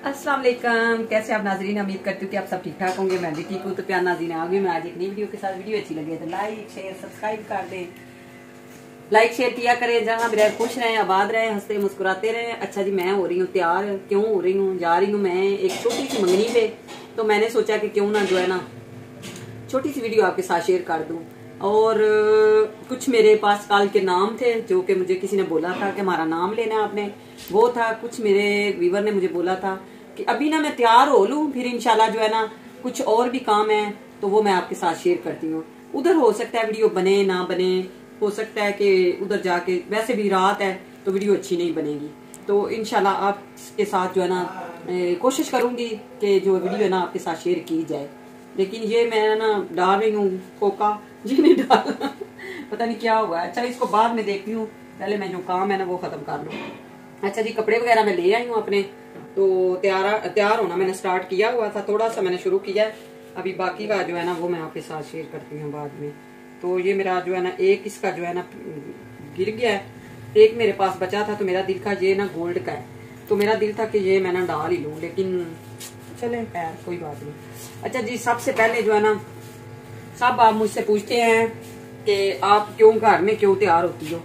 अस्सलाम वालेकुम, कैसे आप नाजरीन। उम्मीद करती हूँ कि आप सब ठीक ठाक होंगे। मैं भी ठीक हूँ। तो प्यार नाज़रीन आ गई मैं आज एक नई वीडियो के साथ। वीडियो अच्छी लगे तो लाइक शेयर सब्सक्राइब कर दें। लाइक शेयर किया करें। जहाँ भी रहे खुश रहें, आबाद रहें, हंसते मुस्कुराते रहें। अच्छा जी, मैं हो रही हूँ तैयार। क्यों हो रही हूँ? जा रही हूँ मैं एक छोटी सी मंगनी पे। तो मैंने सोचा कि क्यों ना जो है ना छोटी सी वीडियो आपके साथ शेयर कर दूं। और कुछ मेरे पास कल के नाम थे जो कि मुझे किसी ने बोला था कि हमारा नाम लेना है आपने। वो था, कुछ मेरे व्यूवर ने मुझे बोला था कि अभी ना मैं तैयार हो लूं, फिर इंशाल्लाह जो है ना कुछ और भी काम है तो वो मैं आपके साथ शेयर करती हूँ। उधर हो सकता है वीडियो बने ना बने, हो सकता है कि उधर जाके, वैसे भी रात है तो वीडियो अच्छी नहीं बनेगी। तो इंशाल्लाह आपके साथ जो है ना कोशिश करूंगी कि जो वीडियो है ना आपके साथ शेयर की जाए। लेकिन ये मैं ना डाल रही हूँ कोका, जी नहीं डाल पता नहीं क्या हुआ है। अच्छा, इसको बाद में देखती हूँ, पहले मैं जो काम है ना वो खत्म कर लूँ। अच्छा जी, कपड़े वगैरह मैं ले आई हूँ अपने। तो तैयार होना मैंने स्टार्ट किया हुआ था, थोड़ा सा मैंने शुरू किया है। अभी बाकी का जो है ना वो मैं आपके साथ शेयर करती हूँ बाद में। तो ये मेरा जो है ना एक इसका जो है ना गिर गया है, एक मेरे पास बचा था। तो मेरा दिल था ये ना गोल्ड का है, तो मेरा दिल था कि ये मैं ना डाल ही लूँ, लेकिन चले खैर कोई बात नहीं। अच्छा जी, सबसे पहले जो है ना सब आप मुझसे पूछते हैं कि आप क्यों घर में क्यों तैयार होती हो।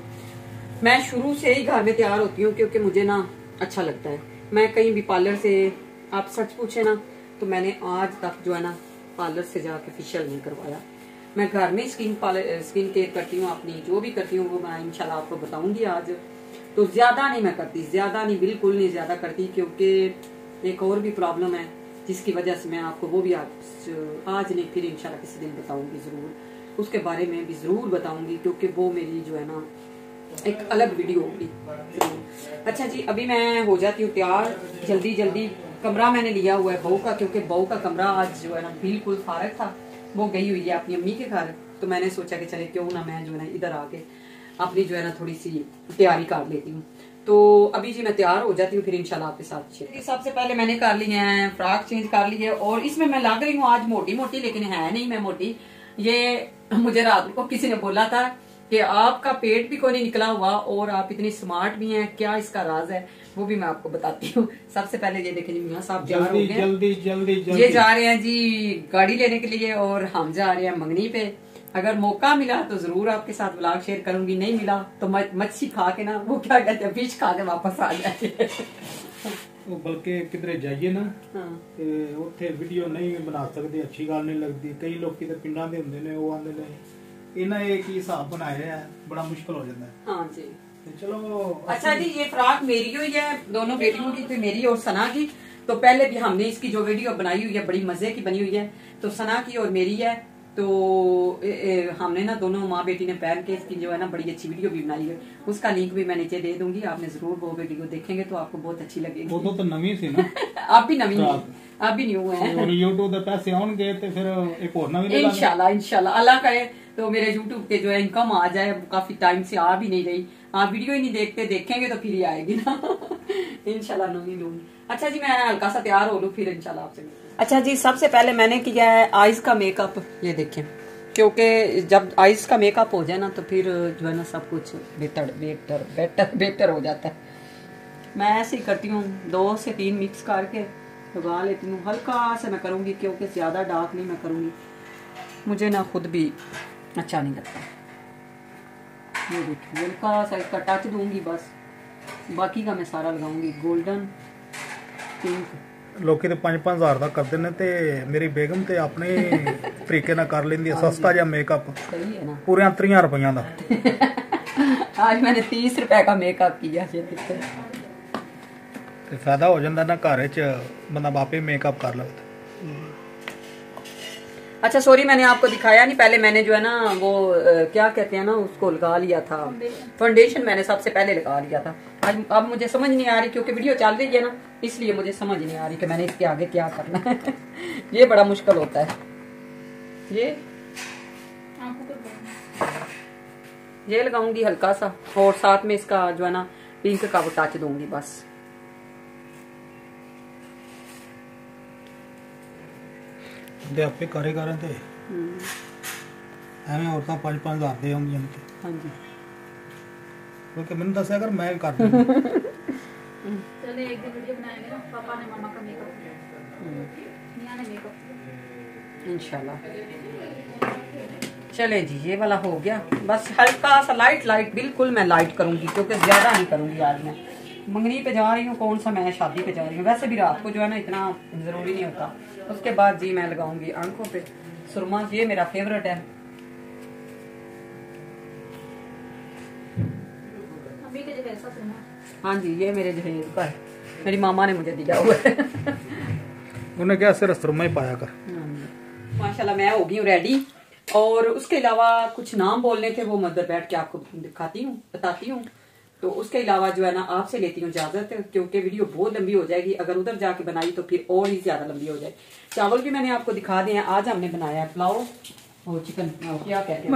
मैं शुरू से ही घर में तैयार होती हूँ क्योंकि मुझे ना अच्छा लगता है। मैं कहीं भी पार्लर से, आप सच पूछे ना तो मैंने आज तक जो है ना पार्लर से जाके फेशियल नहीं करवाया। मैं घर में स्किन केयर करती हूँ अपनी, जो भी करती हूँ वो मैं इंशाल्लाह आपको बताऊंगी आज। तो ज्यादा नहीं मैं करती, ज्यादा नहीं, बिल्कुल नहीं ज्यादा करती, क्योंकि एक और भी प्रॉब्लम है जिसकी वजह से मैं आपको वो भी आज नहीं फिर इंशाल्लाह किसी दिन बताऊंगी जरूर, उसके बारे में भी जरूर बताऊंगी, क्योंकि वो मेरी जो है ना एक अलग वीडियो होगी। अच्छा जी, अभी मैं हो जाती हूँ तैयार जल्दी जल्दी। कमरा मैंने लिया हुआ है बहू का, क्योंकि बहू का कमरा आज जो है ना बिल्कुल फारग था, वो गई हुई है अपनी अम्मी के घर। तो मैंने सोचा कि चले क्यों ना मैं जो है ना इधर आके अपनी जो है ना थोड़ी सी तैयारी कर लेती हूँ। तो अभी जी मैं तैयार हो जाती हूँ, फिर इंशाल्लाह आपके साथ शेयर। सबसे पहले मैंने कर ली है फ्रॉक, चेंज कर ली है। और इसमें मैं लग रही हूँ आज मोटी मोटी, लेकिन है नहीं मैं मोटी। ये मुझे रात को किसी ने बोला था कि आपका पेट भी कोई नहीं निकला हुआ और आप इतनी स्मार्ट भी हैं, क्या इसका राज है वो भी मैं आपको बताती हूँ। सबसे पहले ये देखें जी, मियां साहब तैयार हो गए, जल्दी जल्दी जल्दी ये जा रहे हैं जी गाड़ी लेने के लिए और हम जा रहे हैं मंगनी पे। अगर मौका मिला तो जरूर आपके साथ व्लॉग शेयर करूंगी, नहीं मिला तो मच्छी खा के ना, वो क्या कहते हैं, फिश खा के वापस आ जाए। बल्कि किधरे जाइए ना ते उत्थे वीडियो नहीं बना सकते, अच्छी गल नहीं लगती। कई लोग किधर पिंडां दे हुंदे ने, वो आंदे ने इन्हां एक ही हिसाब बनाया है, बड़ा मुश्किल हो जाता है। हाँ जी, चलो अच्छा जी, ये फ्रॉक मेरी हुई है, दोनों बेटियों की थी, मेरी और सना की। तो पहले भी हमने इसकी जो वीडियो बनाई हुई है बड़ी मजे की बनी हुई है, तो सना की और मेरी है। तो हमने ना दोनों माँ बेटी ने पहन के इसकी जो है ना बड़ी अच्छी वीडियो भी बनाई है, उसका लिंक भी मैं नीचे दे दूंगी, आपने जरूर वो वीडियो देखेंगे तो आपको बहुत अच्छी लगेगी। वो तो नवी सी ना आप भी नवी है, आप भी न्यू है। और YouTube दे पैसे आउणगे ते फिर एक और नवी ले इंशाल्लाह इंशाल्लाह अल्लाह करे तो मेरे YouTube के जो है इनकम आ जाए। काफी टाइम से आ भी नहीं रही, आप वीडियो ही नहीं देखते, देखेंगे तो फिर ही आएगी ना। इंशाल्लाह नवी लूंगी। अच्छा जी, मैं हल्का सा तैयार हो लूं फिर इंशाल्लाह आपसे। अच्छा जी, सबसे पहले मैंने किया है आईज का मेकअप, ये देखें, क्योंकि जब आईज का मेकअप हो जाए ना तो फिर जो है ना सब कुछ बेहतर बेहतर बेहतर बेहतर हो जाता है। मैं ऐसे ही करती हूँ, 2 से 3 मिक्स करके लगा लेती हूँ। हल्का सा मैं करूँगी क्योंकि ज्यादा डार्क नहीं मैं करूँगी, मुझे ना खुद भी अच्छा नहीं लगता। ये देखिए हल्का सा इसका टच दूंगी बस, बाकी का मैं सारा लगाऊंगी गोल्डन पिंक। लोकी ते 5-5 हज़ार तक करते ने, ते मेरी बेगम ते अपने तरीके ना कर लेंदी है सस्ता जा मेकअप। सही है ना, पूरे 30 रुपया दा। आज मैंने 30 रुपए का मेकअप किया है, ते फायदा हो जाता ना, घर च बंदा बापे मेकअप कर लगता। अच्छा सॉरी, मैंने आपको दिखाया नहीं, पहले मैंने जो है ना वो क्या कहते हैं ना उसको लगा लिया था, फाउंडेशन मैंने सबसे पहले लगा लिया था। आज अब मुझे समझ नहीं आ रही क्योंकि वीडियो चल रही है ना, इसलिए मुझे समझ नहीं आ रही कि मैंने इसके आगे क्या करना है। ये बड़ा मुश्किल होता है। ये लगाऊंगी हल्का सा, और साथ में इसका जो है ना पिंक का वो टच दूंगी बस। दे आपे कारीगर ते ਐਵੇਂ ਔਰਤਾਂ 5-5 ਹਜ਼ਾਰ ਦੇ ਆਉਂਦੀਆਂ ਨੇ। ਹਾਂਜੀ, क्योंकि मैंने दस अगर मैं कर दूं। चले एक दिन वीडियो बनाएंगे ना, पापा ने मामा का मेकअप, मियां ने मेकअप इंशाल्लाह। चले जी, ये वाला हो गया। बस हल्का सा लाइट बिल्कुल मैं लाइट करूंगी, क्योंकि ज्यादा नहीं करूंगी। आज मैं मंगनी पे जा रही हूँ, कौन सा मैं शादी पे जा रही हूँ। वैसे भी रात को जो है ना इतना जरूरी नहीं होता। उसके बाद जी मैं लगाऊंगी आंखों पे सुरमा। ये मेरा फेवरेट है। अभी के जगह ऐसा सुरमा। हाँ जी, ये मेरे जहेज का है, मेरी मामा ने मुझे दिया हुआ है। उन्हें क्या सिर्फ सुरमा ही पाया कर। माशाल्लाह मैं हो गई हूँ रेडी। और उसके अलावा कुछ नाम बोलने थे, वो मैं उधर बैठ के आपको दिखाती हूँ, बताती हूँ। तो उसके अलावा जो है ना आपसे लेती हूँ इजाजत, क्योंकि वीडियो बहुत लंबी हो जाएगी। अगर उधर जाके बनाई तो फिर और ही ज्यादा लंबी हो जाए। चावल भी मैंने आपको दिखा दिए हैं। आज हमने बनाया है पुलाव और चिकन, क्या कहते हैं,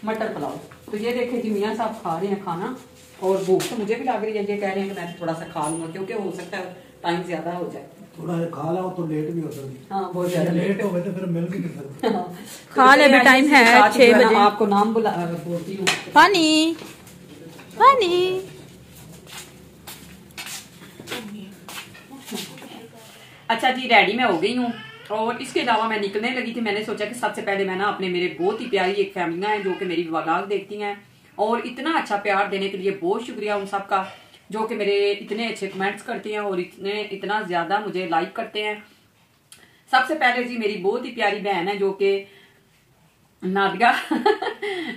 मटर पुलाव। तो ये देखें जी, मियाँ साहब खा रहे हैं खाना, और भूख तो मुझे भी लग रही है। ये कह रहे हैं कि मैं थोड़ा सा खा लूंगा, क्योंकि हो सकता है टाइम ज्यादा हो जाए। थोड़ा खा लो तो लेट भी हो सकती। हाँ, बहुत ज्यादा लेट हो गए तो फिर मिल भी नहीं सकता। खा ले, अभी टाइम है 6 बजे। आपको नाम बोलती हूँ। हनी हनी अच्छा जी, रेडी मैं हो गई हूँ। और इसके अलावा मैं निकलने लगी थी। मैंने सोचा कि सबसे पहले मैं ना अपने, मेरे बहुत ही प्यारी एक फैमिलियां हैं जो कि मेरी व्लॉग देखती हैं, और इतना अच्छा प्यार देने के लिए बहुत शुक्रिया उन सबका, जो कि मेरे इतने अच्छे कमेंट्स करती हैं और इतना ज्यादा मुझे लाइक करते हैं। सबसे पहले जी मेरी बहुत ही प्यारी बहन है जो कि नादिया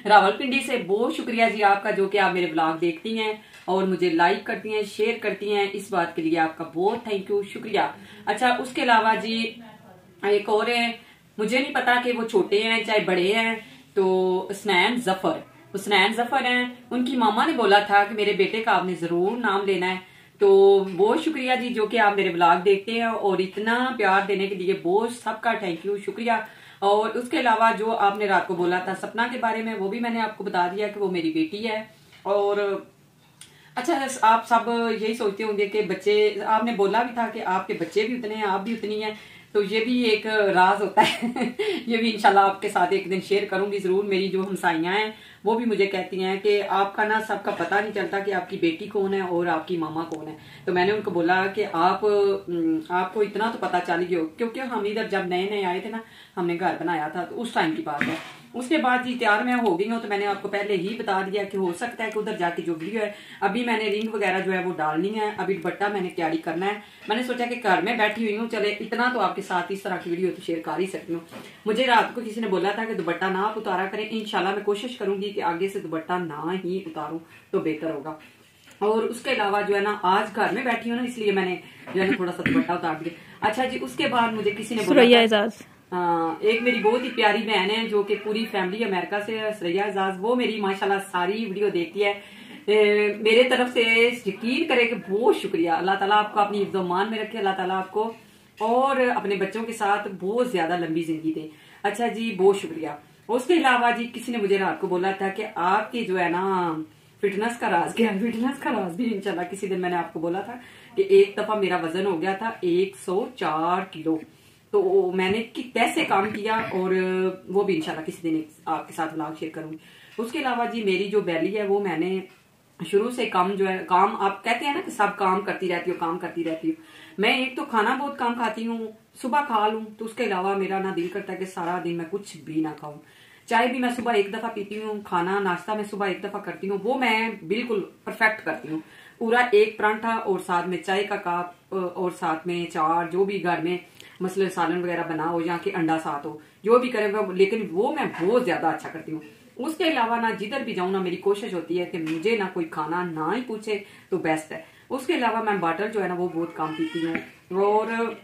रावलपिंडी से, बहुत शुक्रिया जी आपका, जो कि आप मेरे ब्लॉग देखती हैं और मुझे लाइक करती हैं, शेयर करती हैं। इस बात के लिए आपका बहुत थैंक यू, शुक्रिया। अच्छा, उसके अलावा जी एक और है, मुझे नहीं पता कि वो छोटे हैं चाहे बड़े हैं, तो स्नैन जफर हैं। उनकी मामा ने बोला था कि मेरे बेटे का आपने जरूर नाम लेना है। तो बहुत शुक्रिया जी, जो कि आप मेरे ब्लॉग देखते हैं और इतना प्यार देने के लिए बहुत सबका थैंक यू, शुक्रिया। और उसके अलावा जो आपने रात को बोला था सपना के बारे में, वो भी मैंने आपको बता दिया कि वो मेरी बेटी है। और अच्छा, आप सब यही सोचते होंगे कि बच्चे, आपने बोला भी था कि आपके बच्चे भी उतने हैं, आप भी उतनी हैं, तो ये भी एक राज होता है। ये भी इंशाल्लाह आपके साथ एक दिन शेयर करूंगी जरूर। मेरी जो हमसाइयां हैं वो भी मुझे कहती हैं कि आपका ना सबका पता नहीं चलता कि आपकी बेटी कौन है और आपकी मामा कौन है। तो मैंने उनको बोला कि आपको इतना तो पता चल गया, क्योंकि हम इधर जब नए नए आए थे ना, हमने घर बनाया था, तो उस टाइम की बात है। उसके बाद जी तैयार मैं हो गई हूँ, तो मैंने आपको पहले ही बता दिया कि हो सकता है कि उधर जाके जो वीडियो है, अभी मैंने रिंग वगैरह जो है वो डालनी है, अभी दुपट्टा मैंने तैयारी करना है। मैंने सोचा कि घर में बैठी हुई हूँ, चले इतना तो आपके साथ इस तरह की वीडियो तो शेयर कर ही सकती हूँ। मुझे रात को किसी ने बोला था कि दुपट्टा ना आप उतारा करें, इंशाल्लाह मैं कोशिश करूंगी कि आगे से दुपट्टा ना ही उतारूं तो बेहतर होगा। और उसके अलावा जो है ना, आज घर में बैठी हूँ ना, इसलिए मैंने जो है ना थोड़ा सा दुपट्टा उतार दिया। अच्छा जी, उसके बाद मुझे किसी ने बोला, एक मेरी बहुत ही प्यारी बहन है जो कि पूरी फैमिली अमेरिका से है, सरैया एजाज, वो मेरी माशाल्लाह सारी वीडियो देखती है। मेरे तरफ से यकीन करे कि बहुत शुक्रिया। अल्लाह ताला आपको अपनी इज्जत-ओ-मान में रखे, अल्लाह ताला आपको और अपने बच्चों के साथ बहुत ज्यादा लंबी जिंदगी दे। अच्छा जी, बहुत शुक्रिया। उसके अलावा जी किसी ने मुझे रात को बोला था कि आपकी जो है ना फिटनेस का राज क्या है। फिटनेस का राज भी इंशाल्लाह किसी दिन मैंने आपको बोला था कि एक दफा मेरा वजन हो गया था 104 किलो, तो मैंने कैसे काम किया, और वो भी इंशाल्लाह किसी दिन आपके साथ व्लॉग शेयर करूंगी। उसके अलावा जी मेरी जो बैली है वो मैंने शुरू से काम जो है, काम आप कहते हैं ना कि सब काम करती रहती हूँ, मैं एक तो खाना बहुत कम खाती हूँ, सुबह खा लूं तो उसके अलावा मेरा ना दिल करता है कि सारा दिन मैं कुछ भी ना खाऊं। चाय भी मैं सुबह एक दफा पीती हूँ, खाना नाश्ता मैं सुबह एक दफा करती हूँ, वो मैं बिल्कुल परफेक्ट करती हूँ। पूरा एक परांठा और साथ में चाय का कप और साथ में चार, जो भी घर में मसले सालन वगैरह बना हो या कि अंडा साथ हो, जो भी करेगा, लेकिन वो मैं बहुत ज्यादा अच्छा करती हूँ। उसके अलावा ना जिधर भी जाऊं ना, मेरी कोशिश होती है कि मुझे ना कोई खाना ना ही पूछे तो बेस्ट है। उसके अलावा मैं वाटर जो है ना वो बहुत कम पीती हूँ। और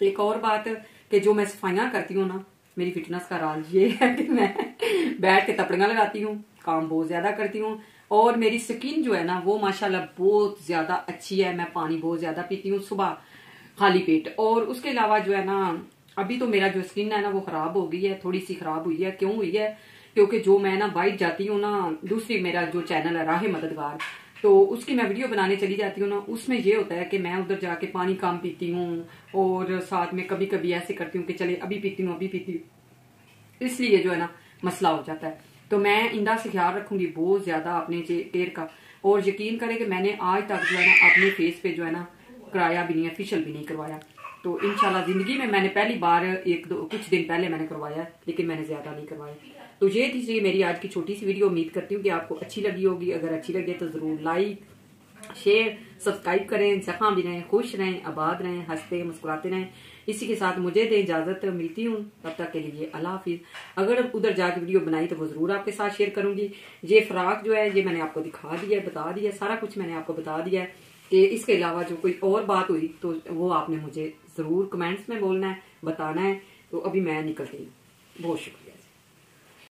एक और बात कि जो मैं सफाइयां करती हूँ ना, मेरी फिटनेस का राज ये है कि मैं बैठ के तपड़ियां लगाती हूँ, काम बहुत ज्यादा करती हूँ, और मेरी स्किन जो है ना वो माशाल्लाह बहुत ज्यादा अच्छी है। मैं पानी बहुत ज्यादा पीती हूँ सुबह खाली पेट। और उसके अलावा जो है ना, अभी तो मेरा जो स्किन है ना वो खराब हो गई है, थोड़ी सी खराब हुई है। क्यों हुई है? क्योंकि जो मैं ना बाइट जाती हूँ ना, दूसरी मेरा जो चैनल है राह मददगार, तो उसकी मैं वीडियो बनाने चली जाती हूँ ना, उसमें ये होता है कि मैं उधर जाके पानी कम पीती हूँ, और साथ में कभी कभी ऐसे करती हूँ कि चले अभी पीती हूँ, इसलिए जो है ना मसला हो जाता है। तो मैं इंदा से ख्याल रखूंगी बहुत ज्यादा अपने पेट का। और यकीन करें कि मैंने आज तक जो है ना अपने फेस पे जो है ना कराया भी नहीं है, फेशियल भी नहीं करवाया। तो इंशाल्लाह जिंदगी में मैंने पहली बार कुछ दिन पहले मैंने करवाया, लेकिन मैंने ज्यादा नहीं करवाया। तो ये थी मेरी आज की छोटी सी वीडियो। उम्मीद करती हूँ कि आपको अच्छी लगी होगी। अगर अच्छी लगे तो जरूर लाइक शेयर सब्सक्राइब करें। जहाँ भी रहें खुश रहें, आबाद रहें, हंसते मुस्कुराते रहें। इसी के साथ मुझे दें इजाजत, मिलती हूँ तब तक के लिए अल्लाह हाफिज। अगर उधर जाके वीडियो बनाई तो वो जरूर आपके साथ शेयर करूंगी। ये फ्रॉक जो है ये मैंने आपको दिखा दिया, बता दिया, सारा कुछ मैंने आपको बता दिया है। कि इसके अलावा जो कोई और बात हुई तो वो आपने मुझे जरूर कमेंट्स में बोलना है, बताना है। तो अभी मैं निकलती हूँ। बहुत शुक्रिया।